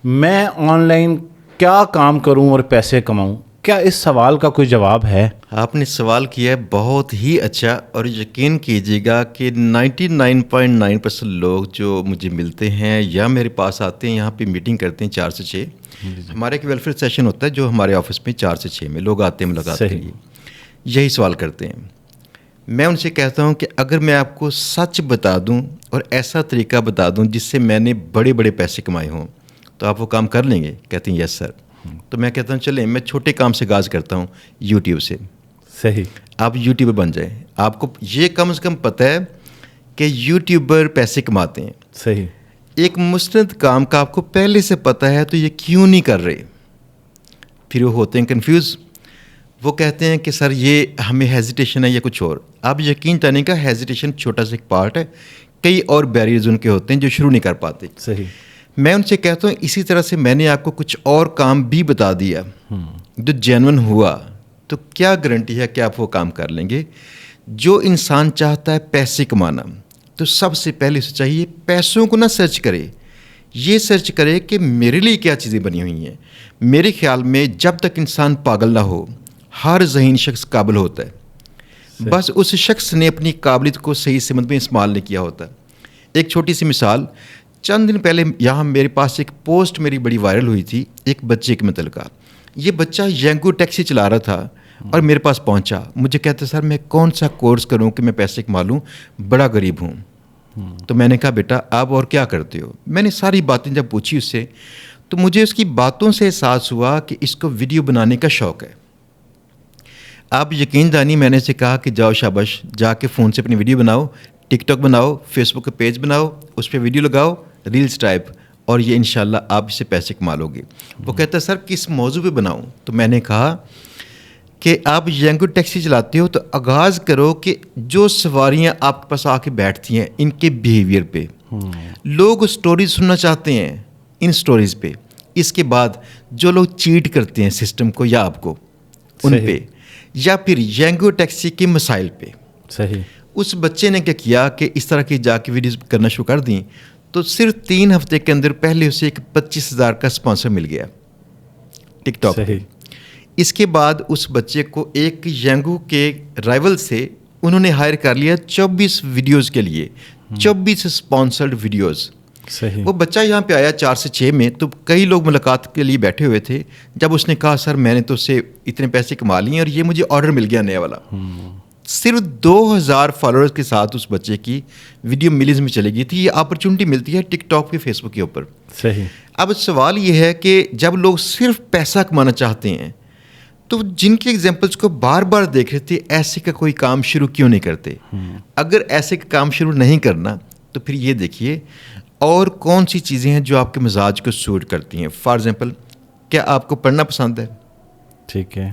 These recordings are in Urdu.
میں آن لائن کیا کام کروں اور پیسے کماؤں؟ کیا اس سوال کا کوئی جواب ہے؟ آپ نے سوال کیا ہے بہت ہی اچھا، اور یقین کیجیے گا کہ 99.9% لوگ جو مجھے ملتے ہیں یا میرے پاس آتے ہیں، یہاں پہ میٹنگ کرتے ہیں 4 سے 6. ہمارا ایک ویلفیئر سیشن ہوتا ہے جو ہمارے آفس میں 4 سے 6 میں لوگ آتے ہیں ملاقات کے لیے، یہی سوال کرتے ہیں. میں ان سے کہتا ہوں کہ اگر میں آپ کو سچ بتا دوں اور ایسا طریقہ بتا دوں جس سے میں نے بڑے بڑے پیسے کمائے ہوں تو آپ وہ کام کر لیں گے؟ کہتے ہیں یس سر. تو میں کہتا ہوں چلیں میں چھوٹے کام سے آغاز کرتا ہوں، یوٹیوب سے. صحیح. آپ یوٹیوبر بن جائیں. آپ کو یہ کم سے کم پتہ ہے کہ یوٹیوبر پیسے کماتے ہیں. صحیح. ایک مستند کام کا آپ کو پہلے سے پتہ ہے تو یہ کیوں نہیں کر رہے؟ پھر وہ ہوتے ہیں کنفیوز. وہ کہتے ہیں کہ سر یہ ہمیں ہیزیٹیشن ہے یا کچھ اور. آپ یقین جانیں کا ہیزیٹیشن چھوٹا سا ایک پارٹ ہے، کئی اور بیریئرز ان کے ہوتے ہیں جو شروع نہیں کر پاتے. صحیح. میں ان سے کہتا ہوں اسی طرح سے میں نے آپ کو کچھ اور کام بھی بتا دیا جو جینون ہوا، تو کیا گارنٹی ہے کہ آپ وہ کام کر لیں گے؟ جو انسان چاہتا ہے پیسے کمانا تو سب سے پہلے اسے چاہیے پیسوں کو نہ سرچ کرے، یہ سرچ کرے کہ میرے لیے کیا چیزیں بنی ہوئی ہیں. میرے خیال میں جب تک انسان پاگل نہ ہو ہر ذہین شخص قابل ہوتا ہے، بس اس شخص نے اپنی قابلیت کو صحیح سمت میں استعمال نہیں کیا ہوتا. ایک چھوٹی سی مثال، چند دن پہلے یہاں میرے پاس ایک پوسٹ میری بڑی وائرل ہوئی تھی ایک بچے کے متعلقہ. یہ بچہ ینگو ٹیکسی چلا رہا تھا اور میرے پاس پہنچا. مجھے کہتا سر میں کون سا کورس کروں کہ میں پیسے کما لوں، بڑا غریب ہوں. تو میں نے کہا بیٹا آپ اور کیا کرتے ہو؟ میں نے ساری باتیں جب پوچھی اس سے تو مجھے اس کی باتوں سے احساس ہوا کہ اس کو ویڈیو بنانے کا شوق ہے. آپ یقین دانی میں نے اسے کہا کہ جاؤ شاباش، جا کے فون سے اپنی ویڈیو بناؤ، ٹک ٹاک بناؤ، فیس بک کا پیج بناؤ، اس پہ ویڈیو لگاؤ، ریلز ٹائپ، اور یہ انشاءاللہ آپ اس سے پیسے کما لو گے. وہ کہتا ہے سر کس موضوع پہ بناؤں؟ تو میں نے کہا کہ آپ ینگو ٹیکسی چلاتے ہو تو آغاز کرو کہ جو سواریاں آپ کے پاس آ کے بیٹھتی ہیں ان کے بیہیویئر پہ. لوگ سٹوریز سننا چاہتے ہیں ان سٹوریز پہ. اس کے بعد جو لوگ چیٹ کرتے ہیں سسٹم کو یا آپ کو، ان پہ، یا پھر ینگو ٹیکسی کے مسائل پہ. صحیح. اس بچے نے کیا کیا کہ اس طرح کی جا کے ویڈیوز کرنا شروع کر دیں تو صرف 3 ہفتے کے اندر پہلے اسے ایک 25,000 کا اسپانسر مل گیا ٹک ٹاک پہ. اس کے بعد اس بچے کو ایک ینگو کے رائیول سے انہوں نے ہائر کر لیا 24 ویڈیوز کے لیے، 24 اسپانسرڈ ویڈیوز. صحیح. وہ بچہ یہاں پہ آیا 4 سے 6 میں تو کئی لوگ ملاقات کے لیے بیٹھے ہوئے تھے. جب اس نے کہا سر میں نے تو اس سے اتنے پیسے کما لیے اور یہ مجھے آرڈر مل گیا نیا والا. صرف 2,000 فالوورز کے ساتھ اس بچے کی ویڈیو ملیز میں چلے گئی تھی. یہ اپرچونٹی ملتی ہے ٹک ٹاک پہ، فیس بک کے اوپر. صحیح. اب سوال یہ ہے کہ جب لوگ صرف پیسہ کمانا چاہتے ہیں تو جن کے ایگزامپلس کو بار بار دیکھ رہے تھے ایسے کا کوئی کام شروع کیوں نہیں کرتے؟ اگر ایسے کا کام شروع نہیں کرنا تو پھر یہ دیکھیے اور کون سی چیزیں ہیں جو آپ کے مزاج کو سوٹ کرتی ہیں. فار ایگزامپل، کیا آپ کو پڑھنا پسند ہے؟ ٹھیک ہے.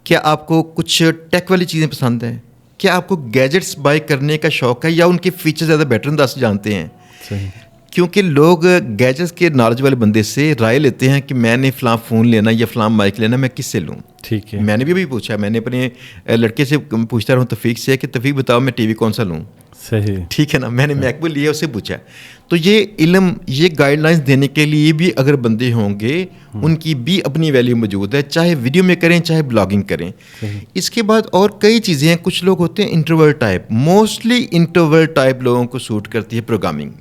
کیا آپ کو کچھ ٹیک والی چیزیں پسند ہیں؟ کیا آپ کو گیجٹس بائی کرنے کا شوق ہے یا ان کے فیچر زیادہ بیٹر انداز سے جانتے ہیں؟ صحیح. کیونکہ لوگ گیجٹس کے نالج والے بندے سے رائے لیتے ہیں کہ میں نے فلاں فون لینا یا فلاں مائک لینا، میں کس سے لوں؟ ٹھیک ہے. میں نے بھی پوچھا، میں نے اپنے لڑکے سے پوچھتا رہا ہوں توفیق سے کہ توفیق بتاؤ میں ٹی وی کون سا لوں؟ صحیح. ٹھیک ہے نا، میں نے میک بک لیا، اس سے پوچھا. تو یہ علم، یہ گائیڈ لائنس دینے کے لیے بھی اگر بندے ہوں گے ان کی بھی اپنی ویلیو موجود ہے، چاہے ویڈیو میں کریں چاہے بلاگنگ کریں. اس کے بعد اور کئی چیزیں ہیں. کچھ لوگ ہوتے ہیں introvert type, mostly introvert type لوگوں کو سوٹ کرتی ہے پروگرامنگ.